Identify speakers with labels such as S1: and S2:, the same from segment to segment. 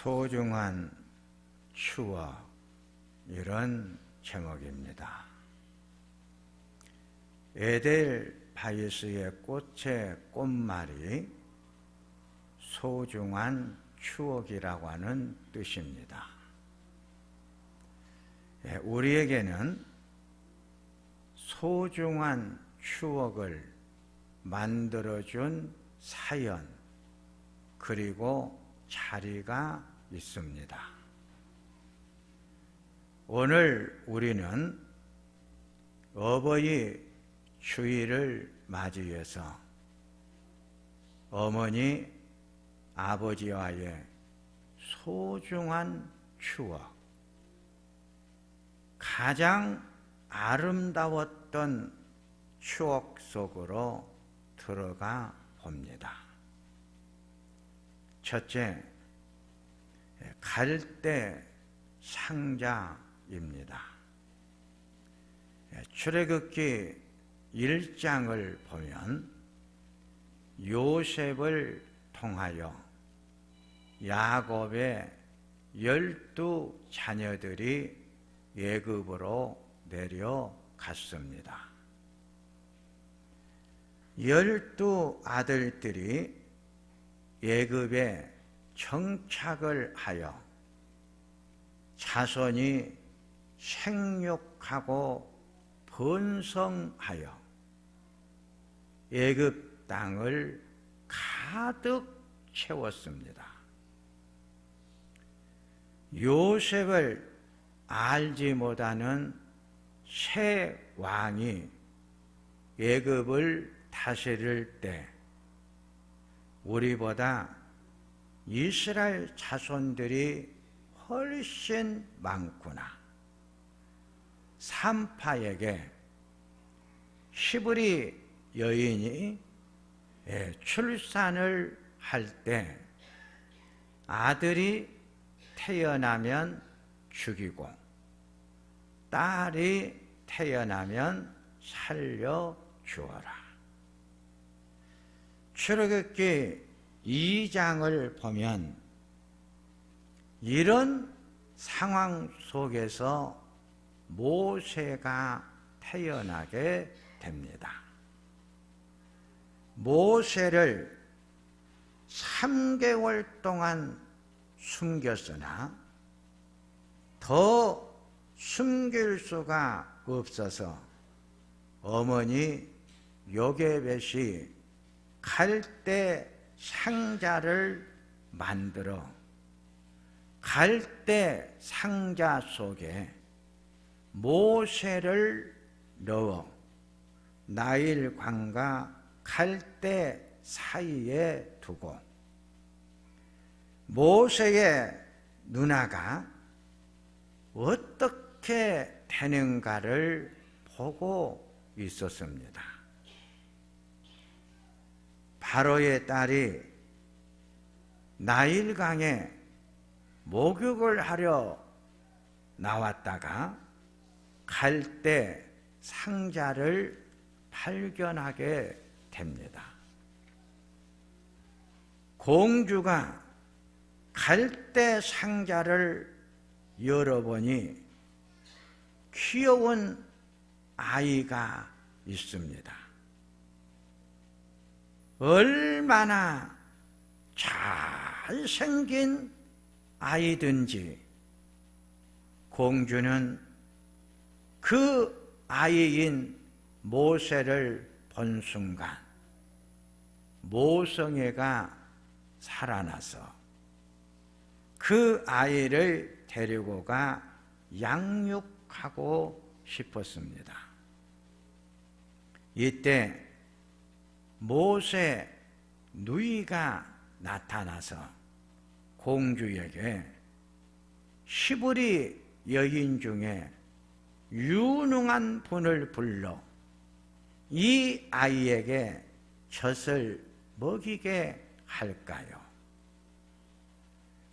S1: 소중한 추억, 이런 제목입니다. 에델바이스의 꽃의 꽃말이 소중한 추억이라고 하는 뜻입니다. 우리에게는 소중한 추억을 만들어준 사연, 그리고 자리가 있습니다. 오늘 우리는 어버이 주일을 맞이해서 어머니, 아버지와의 소중한 추억, 가장 아름다웠던 추억 속으로 들어가 봅니다. 첫째, 갈대 상자입니다. 출애굽기 1장을 보면 요셉을 통하여 야곱의 12자녀들이 애굽으로 내려갔습니다. 12아들들이 애굽에 정착을 하여 자손이 생육하고 번성하여 애굽 땅을 가득 채웠습니다. 요셉을 알지 못하는 새 왕이 애굽을 다스릴 때 우리보다 이스라엘 자손들이 훨씬 많구나. 산파에게 히브리 여인이 출산을 할 때 아들이 태어나면 죽이고 딸이 태어나면 살려 주어라. 출애굽기 2장을 보면 이런 상황 속에서 모세가 태어나게 됩니다. 모세를 3개월 동안 숨겼으나 더 숨길 수가 없어서 어머니 요게벳이 갈대 상자를 만들어 갈대 상자 속에 모세를 넣어 나일강과 갈대 사이에 두고 모세의 누나가 어떻게 되는가를 보고 있었습니다. 바로의 딸이 나일강에 목욕을 하려 나왔다가 갈대 상자를 발견하게 됩니다. 공주가 갈대 상자를 열어보니 귀여운 아이가 있습니다. 얼마나 잘생긴 아이든지 공주는 그 아이인 모세를 본 순간 모성애가 살아나서 그 아이를 데리고 가 양육하고 싶었습니다. 이때 모세 누이가 나타나서 공주에게 히브리 여인 중에 유능한 분을 불러 이 아이에게 젖을 먹이게 할까요?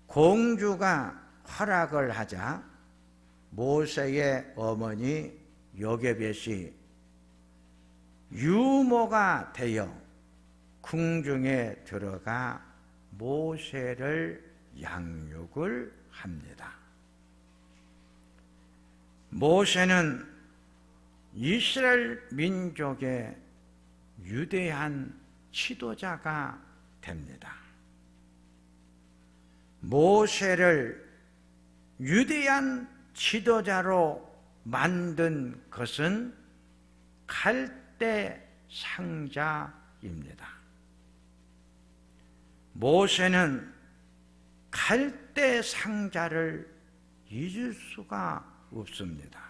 S1: 공주가 허락을 하자 모세의 어머니 요게벳이 유모가 되어 궁중에 들어가 모세를 양육을 합니다. 모세는 이스라엘 민족의 위대한 지도자가 됩니다. 모세를 위대한 지도자로 만든 것은 갈대 상자입니다. 모세는 갈대 상자를 잊을 수가 없습니다.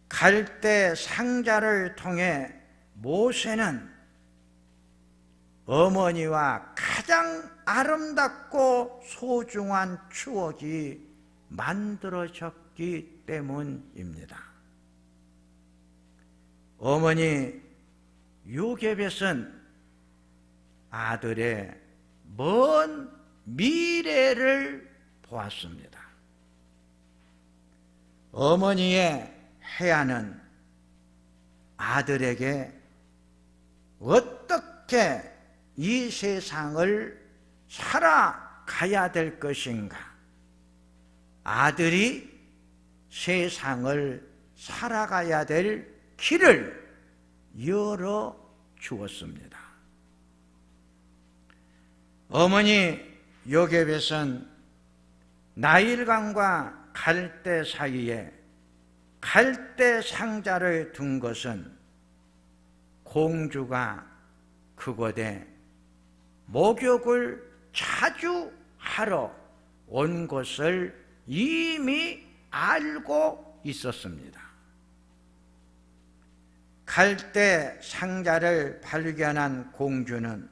S1: 갈대 상자를 통해 모세는 어머니와 가장 아름답고 소중한 추억이 만들어졌기 때문입니다. 어머니 요게벳은 아들의 먼 미래를 보았습니다. 어머니의 해안은 아들에게 어떻게 이 세상을 살아가야 될 것인가, 아들이 세상을 살아가야 될 길을 열어 주었습니다. 어머니 요게벳은 나일강과 갈대 사이에 갈대 상자를 둔 것은 공주가 그곳에 목욕을 자주 하러 온 것을 이미 알고 있었습니다. 갈대 상자를 발견한 공주는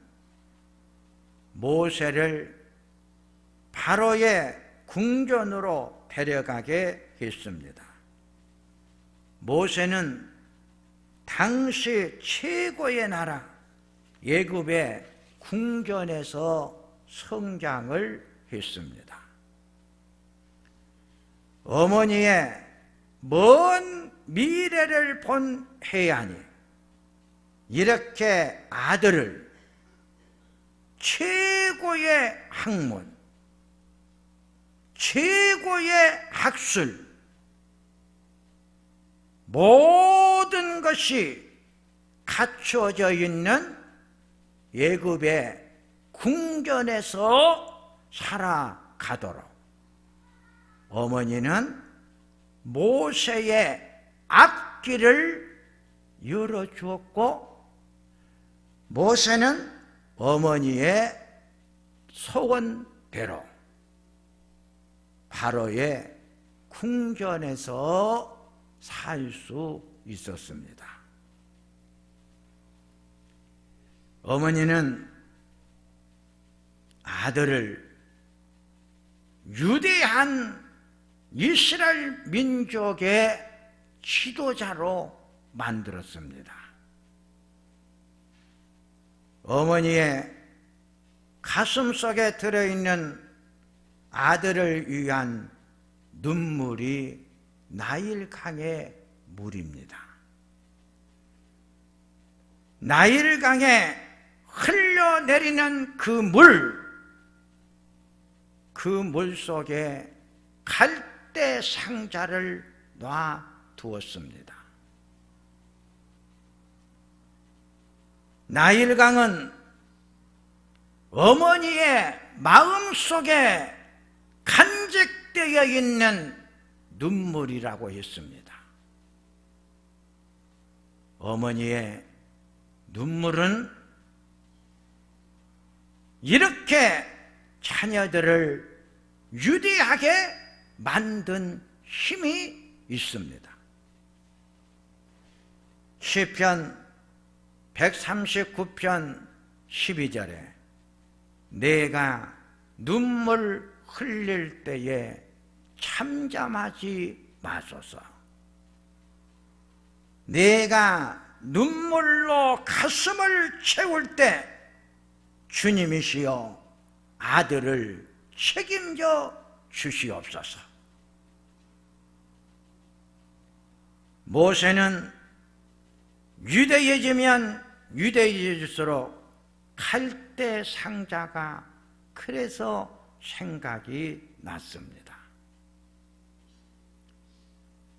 S1: 모세를 바로의 궁전으로 데려가게 했습니다. 모세는 당시 최고의 나라 애굽의 궁전에서 성장을 했습니다. 어머니의 먼 미래를 본 해안이 이렇게 아들을 최고의 학문, 최고의 학술, 모든 것이 갖춰져 있는 애굽의 궁전에서 살아가도록 어머니는 모세의 앞길을 열어주었고, 모세는 어머니의 소원대로 바로의 궁전에서 살 수 있었습니다. 어머니는 아들을 위대한 이스라엘 민족의 지도자로 만들었습니다. 어머니의 가슴 속에 들어있는 아들을 위한 눈물이 나일강의 물입니다. 나일강에 흘러내리는 그 물 속에 갈대 상자를 놔두었습니다. 나일강은 어머니의 마음속에 간직되어 있는 눈물이라고 했습니다. 어머니의 눈물은 이렇게 자녀들을 위대하게 만든 힘이 있습니다. 시편 139편 12절에 내가 눈물 흘릴 때에 참잠하지 마소서. 내가 눈물로 가슴을 채울 때 주님이시여 아들을 책임져 주시옵소서. 모세는 위대해지면 위대해질수록 갈대 상자가 그래서 생각이 났습니다.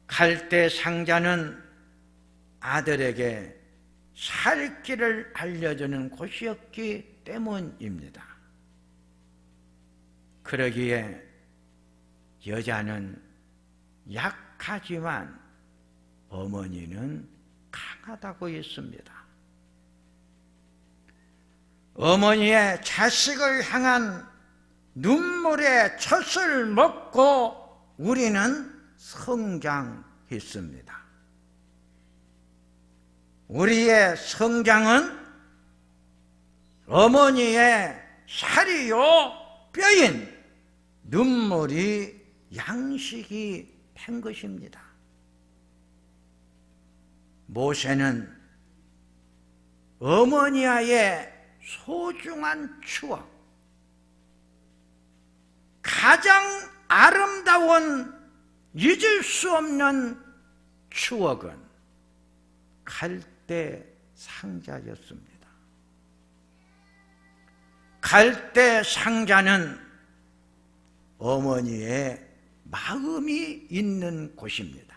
S1: 갈대 상자는 아들에게 살 길을 알려주는 곳이었기 때문입니다. 그러기에 여자는 약하지만 어머니는 강하다고 했습니다. 어머니의 자식을 향한 눈물의 젖을 먹고 우리는 성장했습니다. 우리의 성장은 어머니의 살이요 뼈인 눈물이 양식이 된 것입니다. 모세는 어머니와의 소중한 추억, 가장 아름다운 잊을 수 없는 추억은 갈대 상자였습니다. 갈대 상자는 어머니의 마음이 있는 곳입니다.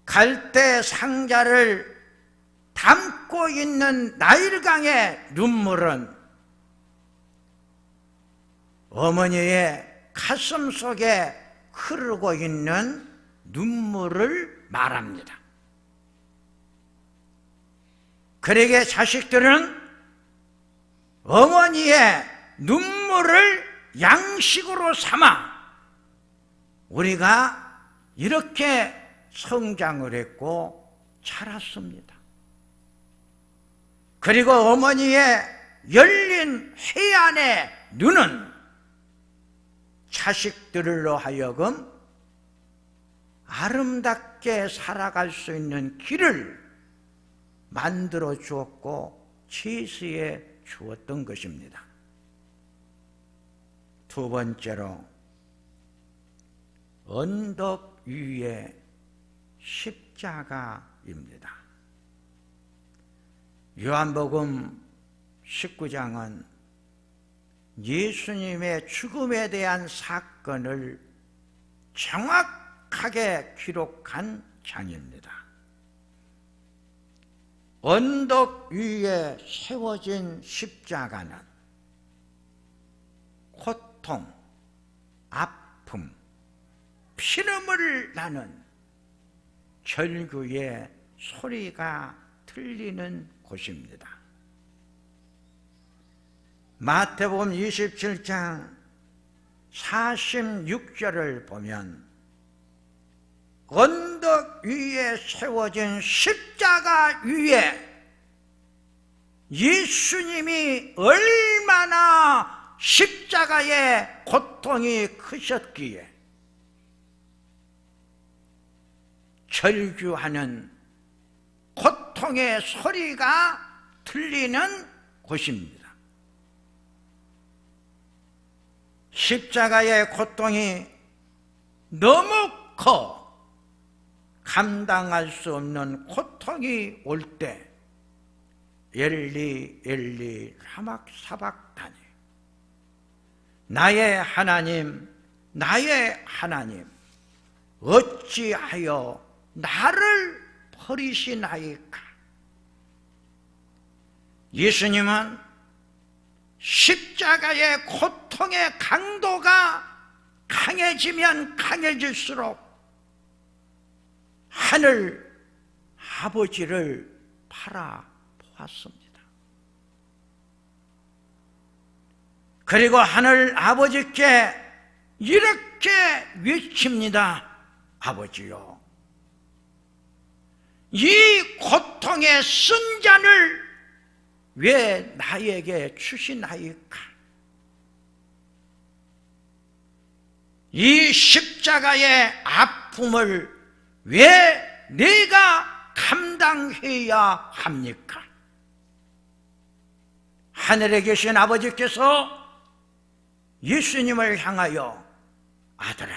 S1: 갈대 상자를 담고 있는 나일강의 눈물은 어머니의 가슴 속에 흐르고 있는 눈물을 말합니다. 그러기에 자식들은 어머니의 눈물을 양식으로 삼아 우리가 이렇게 성장을 했고 자랐습니다. 그리고 어머니의 열린 해안의 눈은 자식들로 하여금 아름답게 살아갈 수 있는 길을 만들어 주었고 제시해 주었던 것입니다. 두 번째로 언덕 위의 십자가입니다. 요한복음 19장은 예수님의 죽음에 대한 사건을 정확하게 기록한 장입니다. 언덕 위에 세워진 십자가는 고통, 아픔, 피눈물 나는 절규의 소리가 들리는 곳입니다. 마태복음 27장 46절을 보면 언덕 위에 세워진 십자가 위에 예수님이 얼마나 십자가의 고통이 크셨기에 절규하는 고통의 소리가 들리는 곳입니다. 십자가의 고통이 너무 커 감당할 수 없는 고통이 올 때 엘리 엘리 라마 사박다니 나의 하나님 나의 하나님 어찌하여 나를 버리시나이까. 예수님은 십자가의 고통의 강도가 강해지면 강해질수록 하늘 아버지를 바라보았습니다. 그리고 하늘 아버지께 이렇게 외칩니다. 아버지요, 이 고통의 쓴잔을 왜 나에게 주시나이까? 이 십자가의 아픔을 왜 내가 감당해야 합니까? 하늘에 계신 아버지께서 예수님을 향하여 아들아,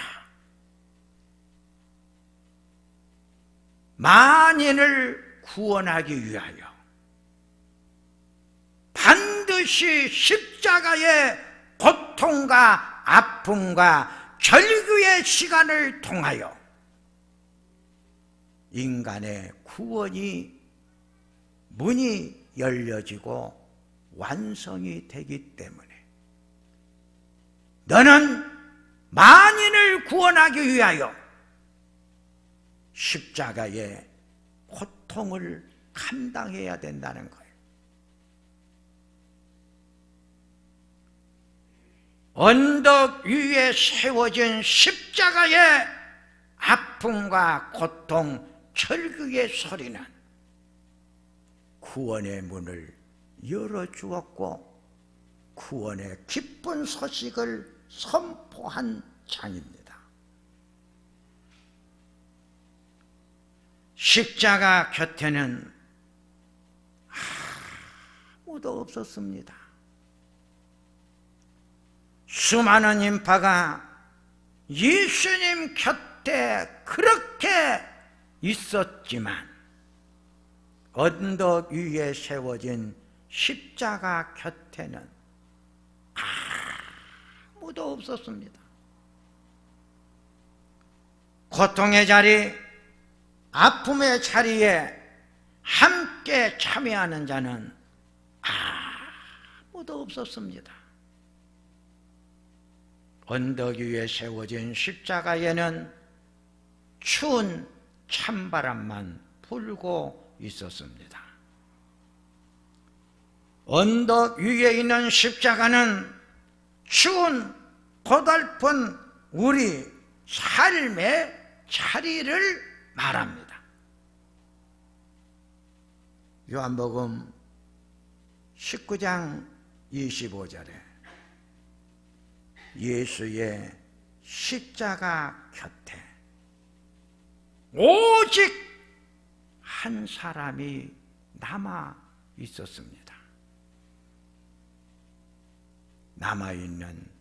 S1: 만인을 구원하기 위하여 그것이 십자가의 고통과 아픔과 절규의 시간을 통하여 인간의 구원이 문이 열려지고 완성이 되기 때문에 너는 만인을 구원하기 위하여 십자가의 고통을 감당해야 된다는 거예요. 언덕 위에 세워진 십자가의 아픔과 고통, 절규의 소리는 구원의 문을 열어주었고 구원의 기쁜 소식을 선포한 장입니다. 십자가 곁에는 아무도 없었습니다. 수많은 인파가 예수님 곁에 그렇게 있었지만 언덕 위에 세워진 십자가 곁에는 아무도 없었습니다. 고통의 자리, 아픔의 자리에 함께 참여하는 자는 아무도 없었습니다. 언덕 위에 세워진 십자가에는 추운 찬바람만 불고 있었습니다. 언덕 위에 있는 십자가는 추운 고달픈 우리 삶의 자리를 말합니다. 요한복음 19장 25절에 예수의 십자가 곁에 오직 한 사람이 남아 있었습니다. 남아있는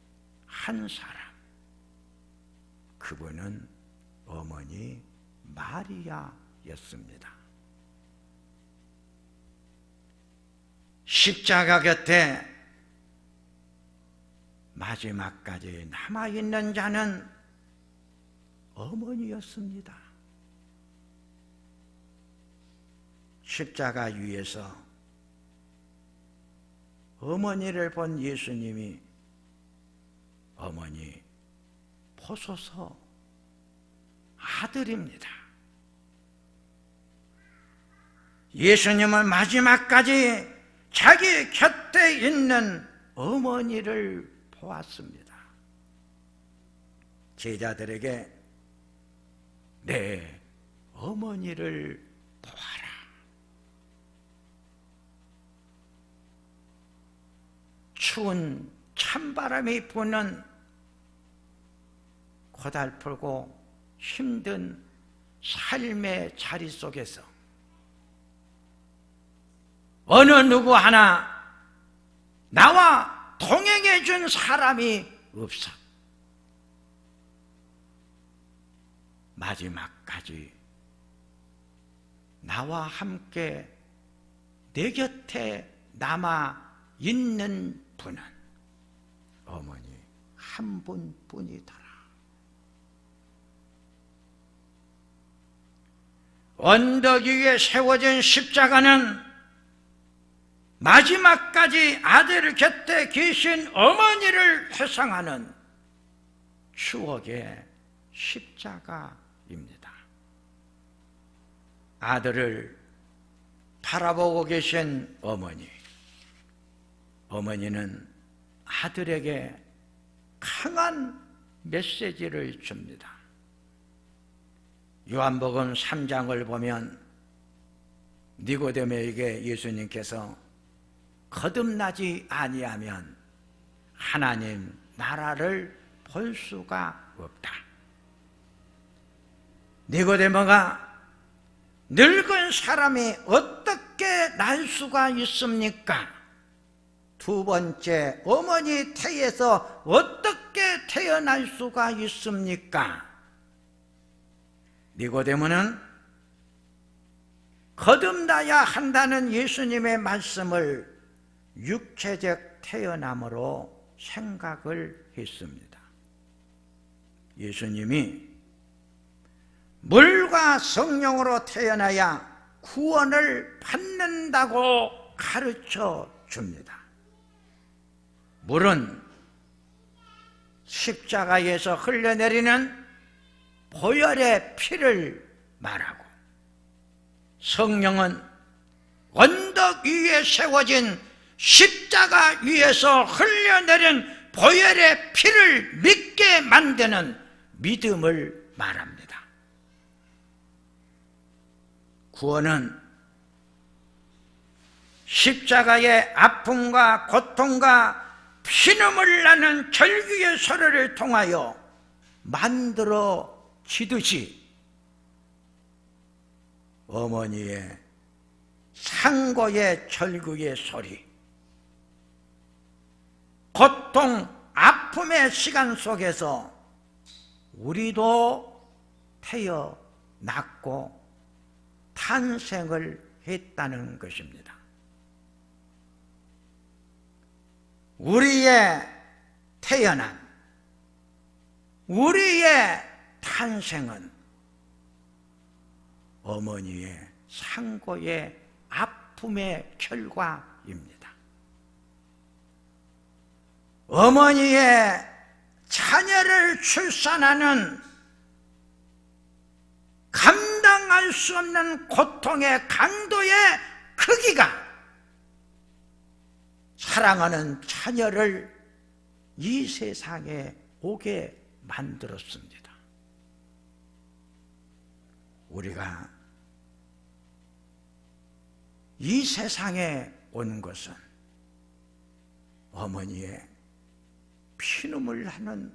S1: 한 사람, 그분은 어머니 마리아였습니다. 십자가 곁에 마지막까지 남아있는 자는 어머니였습니다. 십자가 위에서 어머니를 본 예수님이 어머니 보소서 아들입니다. 예수님은 마지막까지 자기 곁에 있는 어머니를 보았습니다. 제자들에게 내 어머니를 보아라. 추운 찬바람이 부는 고달프고 힘든 삶의 자리 속에서 어느 누구 하나 나와 동행해 준 사람이 없어. 마지막까지 나와 함께 내 곁에 남아 있는 분은 어머니 한 분뿐이더라. 언덕 위에 세워진 십자가는 마지막까지 아들 곁에 계신 어머니를 회상하는 추억의 십자가입니다. 아들을 바라보고 계신 어머니는 아들에게 강한 메시지를 줍니다. 요한복음 3장을 보면 니고데모에게 예수님께서 거듭나지 아니하면 하나님 나라를 볼 수가 없다. 니고데모가 늙은 사람이 어떻게 날 수가 있습니까? 두 번째 어머니 태에서 어떻게 태어날 수가 있습니까? 니고데모는 거듭나야 한다는 예수님의 말씀을 육체적 태어남으로 생각을 했습니다. 예수님이 물과 성령으로 태어나야 구원을 받는다고 가르쳐 줍니다. 물은 십자가에서 흘러내리는 보혈의 피를 말하고, 성령은 언덕 위에 세워진 십자가 위에서 흘러내린 보혈의 피를 믿게 만드는 믿음을 말합니다. 구원은 십자가의 아픔과 고통과 피눈물 나는 절규의 소리를 통하여 만들어지듯이 어머니의 상고의 절규의 소리, 고통, 아픔의 시간 속에서 우리도 태어났고 탄생을 했다는 것입니다. 우리의 태어남, 우리의 탄생은 어머니의 상고의 아픔의 결과입니다. 어머니의 자녀를 출산하는 감당할 수 없는 고통의 강도의 크기가 사랑하는 자녀를 이 세상에 오게 만들었습니다. 우리가 이 세상에 온 것은 어머니의 피눈물 나는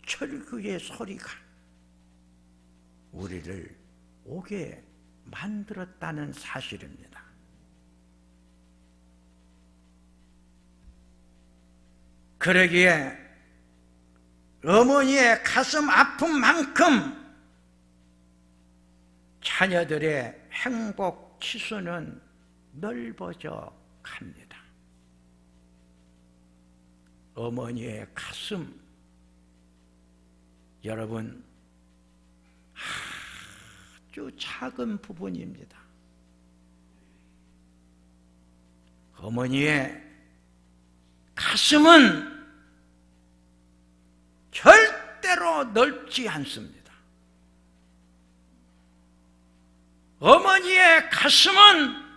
S1: 절규의 소리가 우리를 오게 만들었다는 사실입니다. 그러기에 어머니의 가슴 아픈 만큼 자녀들의 행복 치수는 넓어져 갑니다. 어머니의 가슴, 여러분, 아주 작은 부분입니다. 어머니의 가슴은 절대로 넓지 않습니다. 어머니의 가슴은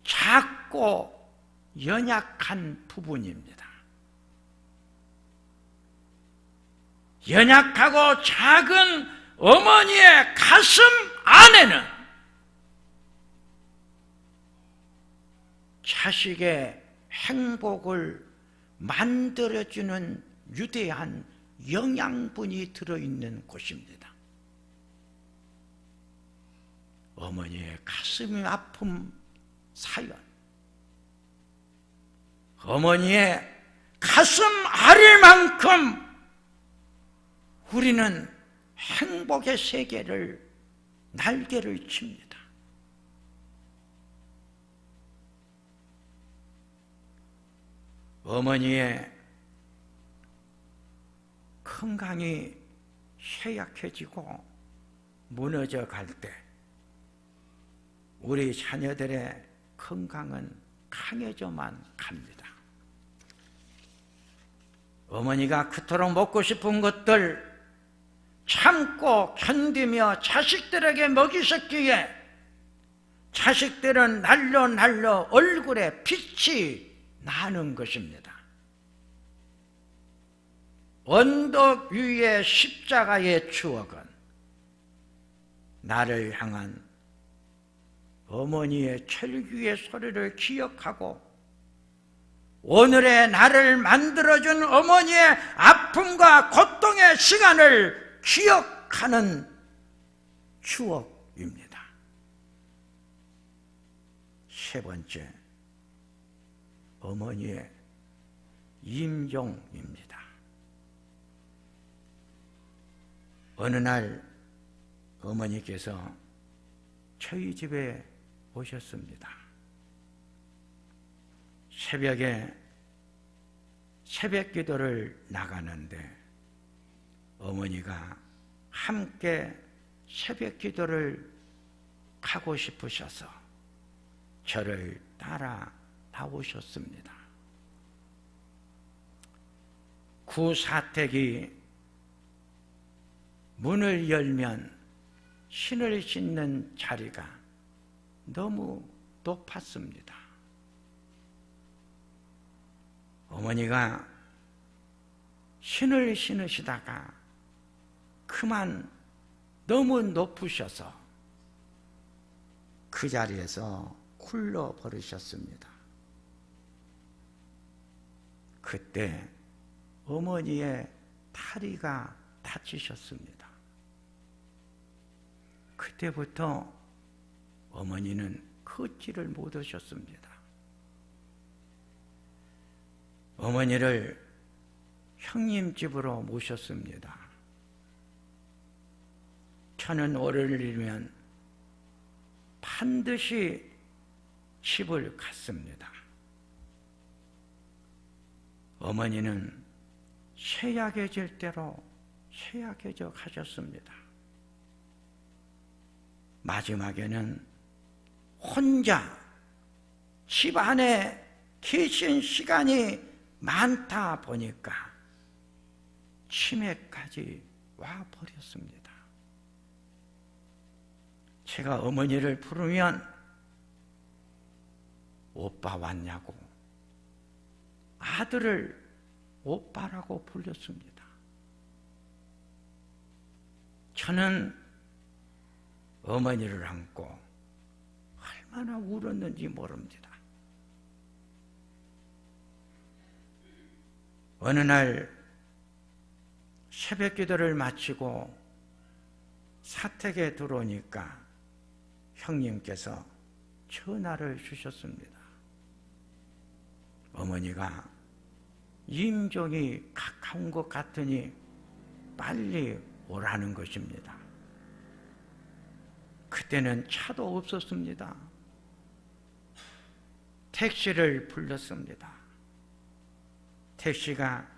S1: 작고 연약한 부분입니다. 연약하고 작은 어머니의 가슴 안에는 자식의 행복을 만들어주는 위대한 영양분이 들어있는 곳입니다. 어머니의 가슴이 아픈 사연, 어머니의 가슴 아릴 만큼 우리는 행복의 세계를 날개를 칩니다. 어머니의 건강이 쇠약해지고 무너져 갈 때 우리 자녀들의 건강은 강해져만 갑니다. 어머니가 그토록 먹고 싶은 것들 참고 견디며 자식들에게 먹이셨기에 자식들은 날로 얼굴에 빛이 나는 것입니다. 언덕 위의 십자가의 추억은 나를 향한 어머니의 철규의 소리를 기억하고 오늘의 나를 만들어준 어머니의 아픔과 고통의 시간을 기억하는 추억입니다. 세 번째, 어머니의 임종입니다. 어느 날 어머니께서 저희 집에 오셨습니다. 새벽에 새벽 기도를 나가는데 어머니가 함께 새벽 기도를 가고 싶으셔서 저를 따라 나오셨습니다. 구사택이 문을 열면 신을 신는 자리가 너무 높았습니다. 어머니가 신을 신으시다가 그만 너무 높으셔서 그 자리에서 굴러 버리셨습니다. 그때 어머니의 다리가 다치셨습니다. 그때부터 어머니는 걷지를 못하셨습니다. 어머니를 형님 집으로 모셨습니다. 저는 월요일이면 반드시 집을 갔습니다. 어머니는 쇠약해질 대로 쇠약해져 가셨습니다. 마지막에는 혼자 집 안에 계신 시간이 많다 보니까 치매까지 와 버렸습니다. 제가 어머니를 부르면 오빠 왔냐고 아들을 오빠라고 불렀습니다. 저는 어머니를 안고 얼마나 울었는지 모릅니다. 어느 날 새벽 기도를 마치고 사택에 들어오니까 형님께서 전화를 주셨습니다. 어머니가 임종이 가까운 것 같으니 빨리 오라는 것입니다. 그때는 차도 없었습니다. 택시를 불렀습니다. 택시가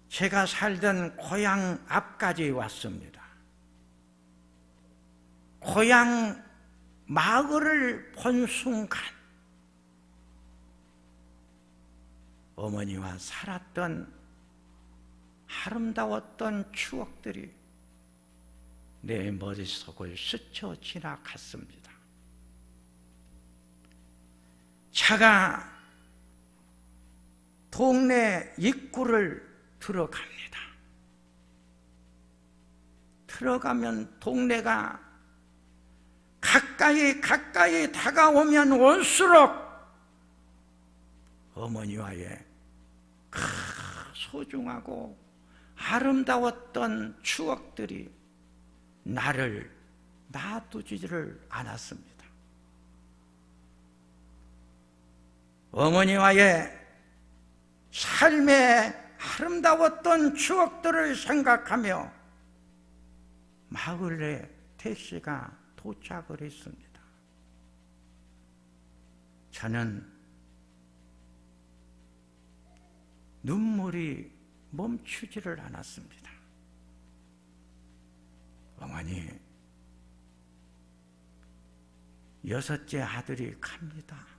S1: 제가 살던 고향 앞까지 왔습니다. 고향 마을을 본 순간 어머니와 살았던 아름다웠던 추억들이 내 머릿속을 스쳐 지나갔습니다. 차가 동네 입구를 들어갑니다. 들어가면 동네가 가까이 다가오면 올수록 어머니와의 소중하고 아름다웠던 추억들이 나를 놔두지를 않았습니다. 어머니와의 삶의 아름다웠던 추억들을 생각하며 마을에 택시가 도착을 했습니다. 저는 눈물이 멈추지를 않았습니다. 어머니, 6째 아들이 갑니다.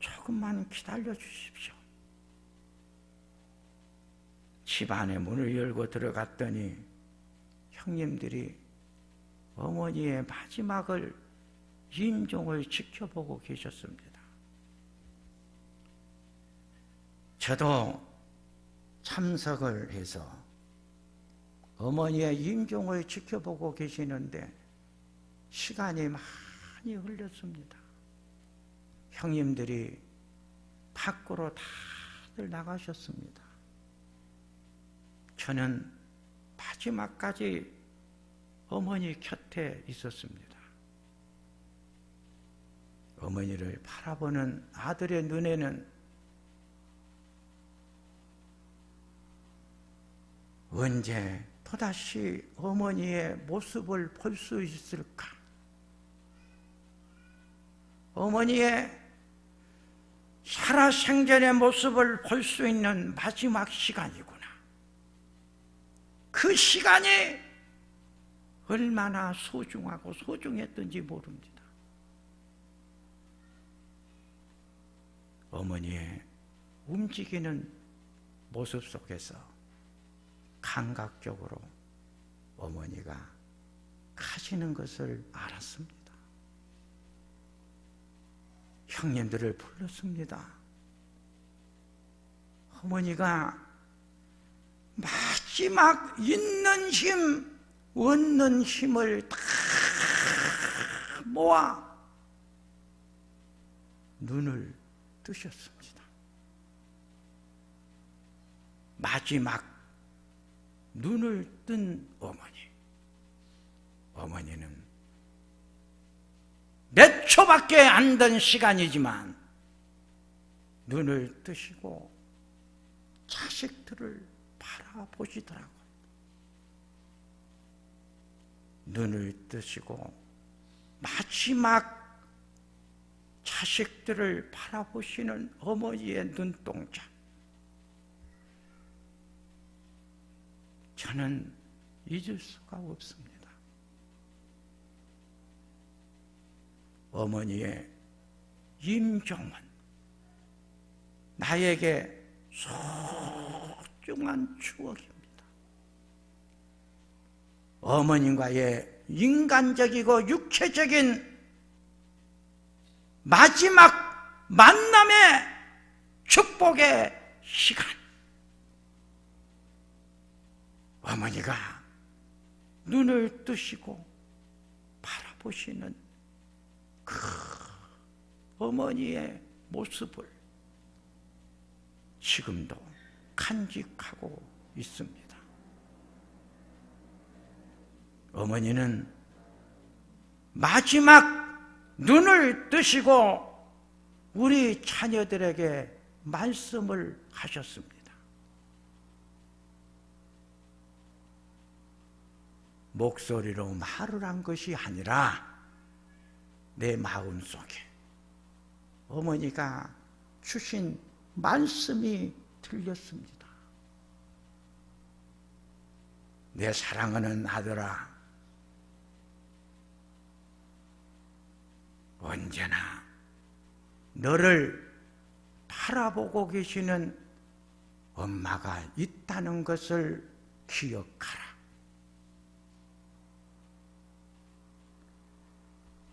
S1: 조금만 기다려 주십시오. 집 안에 문을 열고 들어갔더니 형님들이 어머니의 마지막을 임종을 지켜보고 계셨습니다. 저도 참석을 해서 어머니의 임종을 지켜보고 계시는데 시간이 많이 흘렀습니다. 형님들이 밖으로 다들 나가셨습니다. 저는 마지막까지 어머니 곁에 있었습니다. 어머니를 바라보는 아들의 눈에는 언제 또다시 어머니의 모습을 볼 수 있을까? 어머니의 살아생전의 모습을 볼 수 있는 마지막 시간이구나. 그 시간이 얼마나 소중하고 소중했던지 모릅니다. 어머니의 움직이는 모습 속에서 감각적으로 어머니가 가시는 것을 알았습니다. 형님들을 불렀습니다. 어머니가 마지막 있는 힘, 얻는 힘을 다 모아 눈을 뜨셨습니다. 마지막 눈을 뜬 어머니는 몇 초밖에 안 된 시간이지만 눈을 뜨시고 자식들을 바라보시더라고요. 눈을 뜨시고 마지막 자식들을 바라보시는 어머니의 눈동자, 저는 잊을 수가 없습니다. 어머니의 임종은 나에게 소중한 추억입니다. 어머님과의 인간적이고 육체적인 마지막 만남의 축복의 시간, 어머니가 눈을 뜨시고 바라보시는 그 어머니의 모습을 지금도 간직하고 있습니다. 어머니는 마지막 눈을 뜨시고 우리 자녀들에게 말씀을 하셨습니다. 목소리로 말을 한 것이 아니라 내 마음속에 어머니가 주신 말씀이 들렸습니다. 내 사랑하는 아들아, 언제나 너를 바라보고 계시는 엄마가 있다는 것을 기억하라.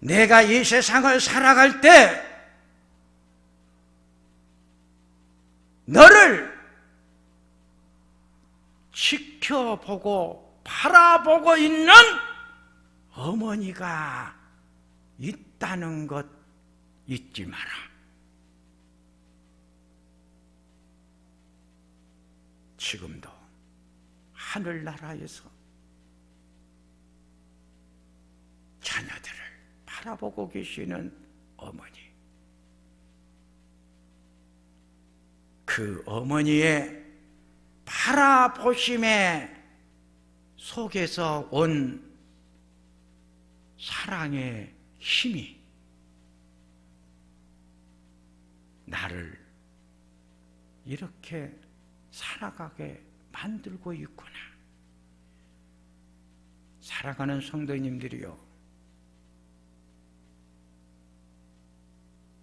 S1: 내가 이 세상을 살아갈 때 너를 지켜보고 바라보고 있는 어머니가 있다는 것 잊지 마라. 지금도 하늘나라에서 자녀들을 바라보고 계시는 어머니, 그 어머니의 바라보심의 속에서 온 사랑의 힘이 나를 이렇게 살아가게 만들고 있구나. 사랑하는 성도님들이요,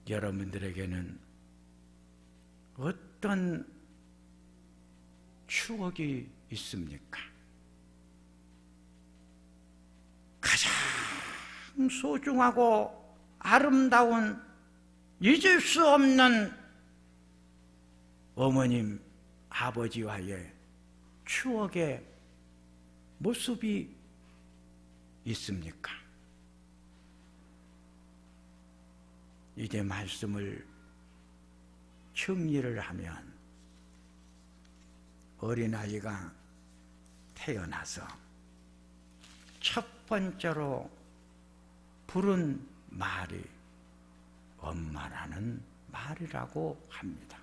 S1: 여러분들에게는 어떤 추억이 있습니까? 가장 소중하고 아름다운 잊을 수 없는 어머님, 아버지와의 추억의 모습이 있습니까? 이제 말씀을 정리를 하면, 어린아이가 태어나서 첫 번째로 부른 말이 엄마라는 말이라고 합니다.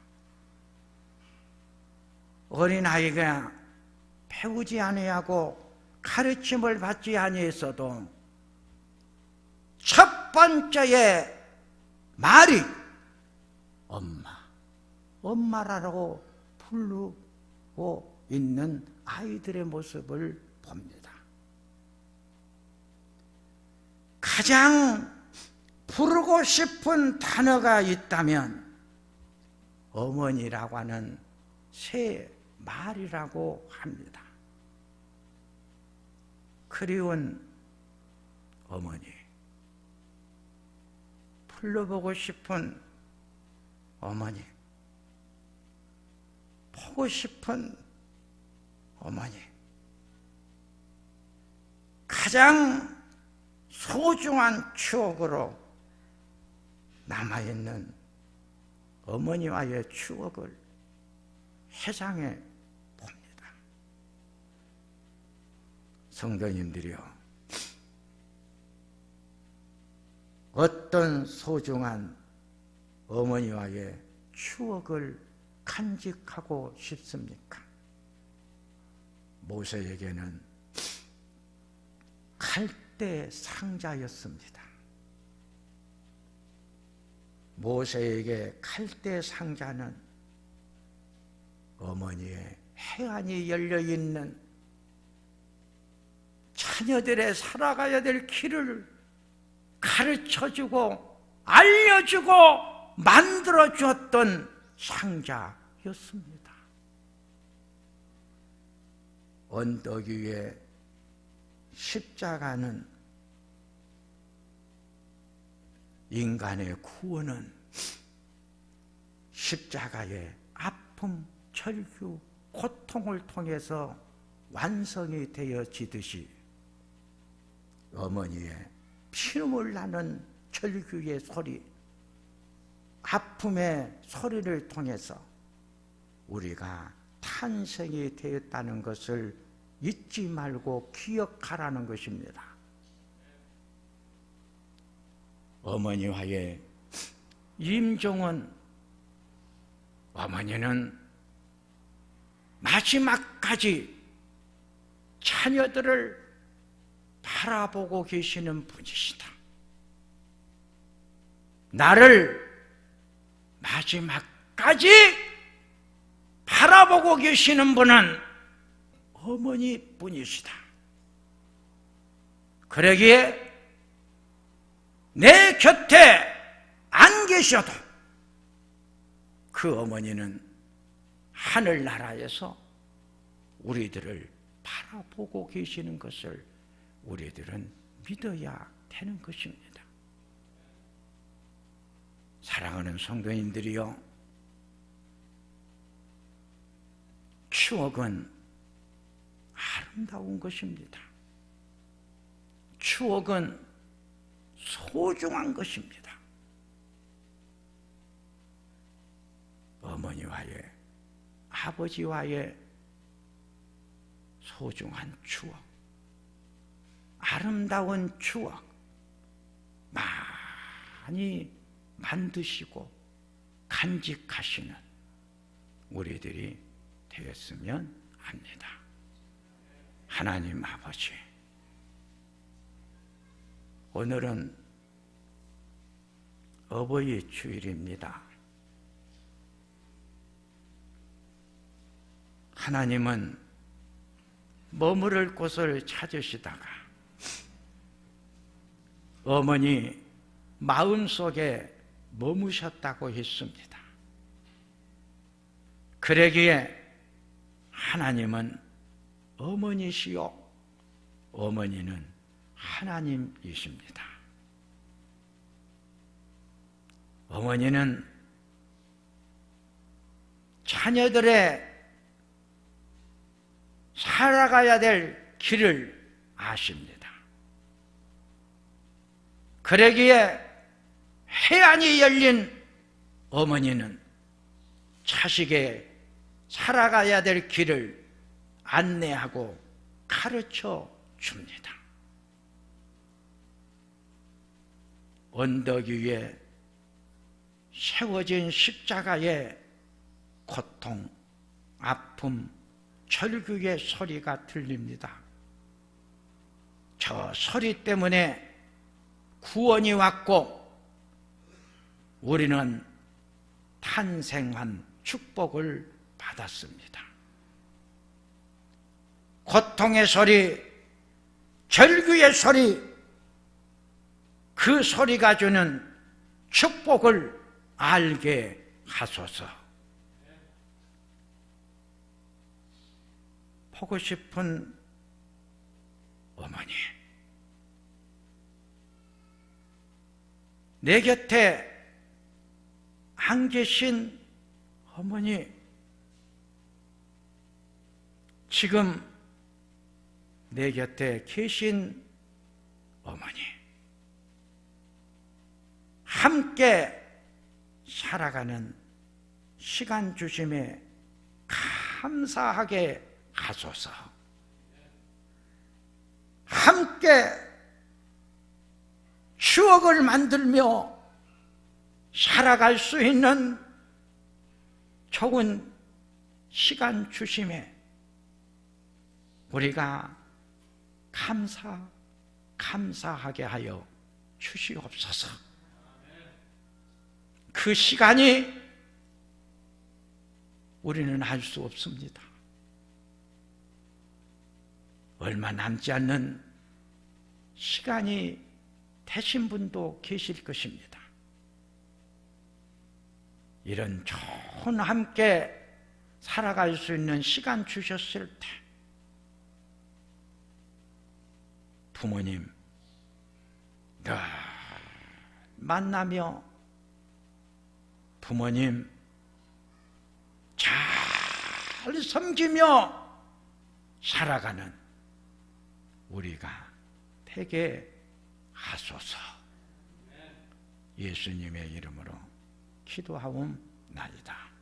S1: 어린아이가 배우지 아니하고 가르침을 받지 아니했어도 첫 번째의 말이 엄마라고 부르고 있는 아이들의 모습을 봅니다. 가장 부르고 싶은 단어가 있다면 어머니라고 하는 새 말이라고 합니다. 그리운 어머니, 불러보고 싶은 어머니, 보고 싶은 어머니, 가장 소중한 추억으로 남아있는 어머니와의 추억을 회상해 봅니다. 성도님들이요, 어떤 소중한 어머니와의 추억을 간직하고 싶습니까? 모세에게는 갈대 상자였습니다. 모세에게 갈대 상자는 어머니의 해안이 열려있는 자녀들의 살아가야 될 길을 가르쳐주고 알려주고 만들어주었던 상자였습니다. 언덕 위에 십자가는 인간의 구원은 십자가의 아픔, 절규, 고통을 통해서 완성이 되어지듯이 어머니의 피눈물 나는 절규의 소리, 아픔의 소리를 통해서 우리가 탄생이 되었다는 것을 잊지 말고 기억하라는 것입니다. 어머니와의 임종은, 어머니는 마지막까지 자녀들을 바라보고 계시는 분이시다. 나를 마지막까지 바라보고 계시는 분은 어머니뿐이시다. 그러기에 내 곁에 안 계셔도 그 어머니는 하늘나라에서 우리들을 바라보고 계시는 것을 우리들은 믿어야 되는 것입니다. 사랑하는 성도님들이요, 추억은 아름다운 것입니다. 추억은 소중한 것입니다. 어머니와의, 아버지와의 소중한 추억, 아름다운 추억 많이 만드시고 간직하시는 우리들이 되었으면 합니다. 하나님 아버지, 오늘은 어버이 주일입니다. 하나님은 머무를 곳을 찾으시다가 어머니 마음속에 머무셨다고 했습니다. 그러기에 하나님은 어머니시요, 어머니는 하나님이십니다. 어머니는 자녀들의 살아가야 될 길을 아십니다. 그러기에 해안이 열린 어머니는 자식의 살아가야 될 길을 안내하고 가르쳐 줍니다. 언덕 위에 세워진 십자가의 고통, 아픔, 절규의 소리가 들립니다. 저 소리 때문에 구원이 왔고 우리는 탄생한 축복을 받았습니다. 고통의 소리, 절규의 소리, 그 소리가 주는 축복을 알게 하소서. 보고 싶은 어머니, 내 곁에 안 계신 어머니, 지금 내 곁에 계신 어머니, 함께 살아가는 시간 주심에 감사하게 하소서. 함께 추억을 만들며 살아갈 수 있는 좋은 시간 주심에 우리가 감사하게 하여 주시옵소서. 그 시간이 우리는 알 수 없습니다. 얼마 남지 않는 시간이 되신 분도 계실 것입니다. 이런 좋은 함께 살아갈 수 있는 시간 주셨을 때 부모님 늘 만나며 부모님 잘 섬기며 살아가는 우리가 되게 하소서. 예수님의 이름으로 기도하옵나이다.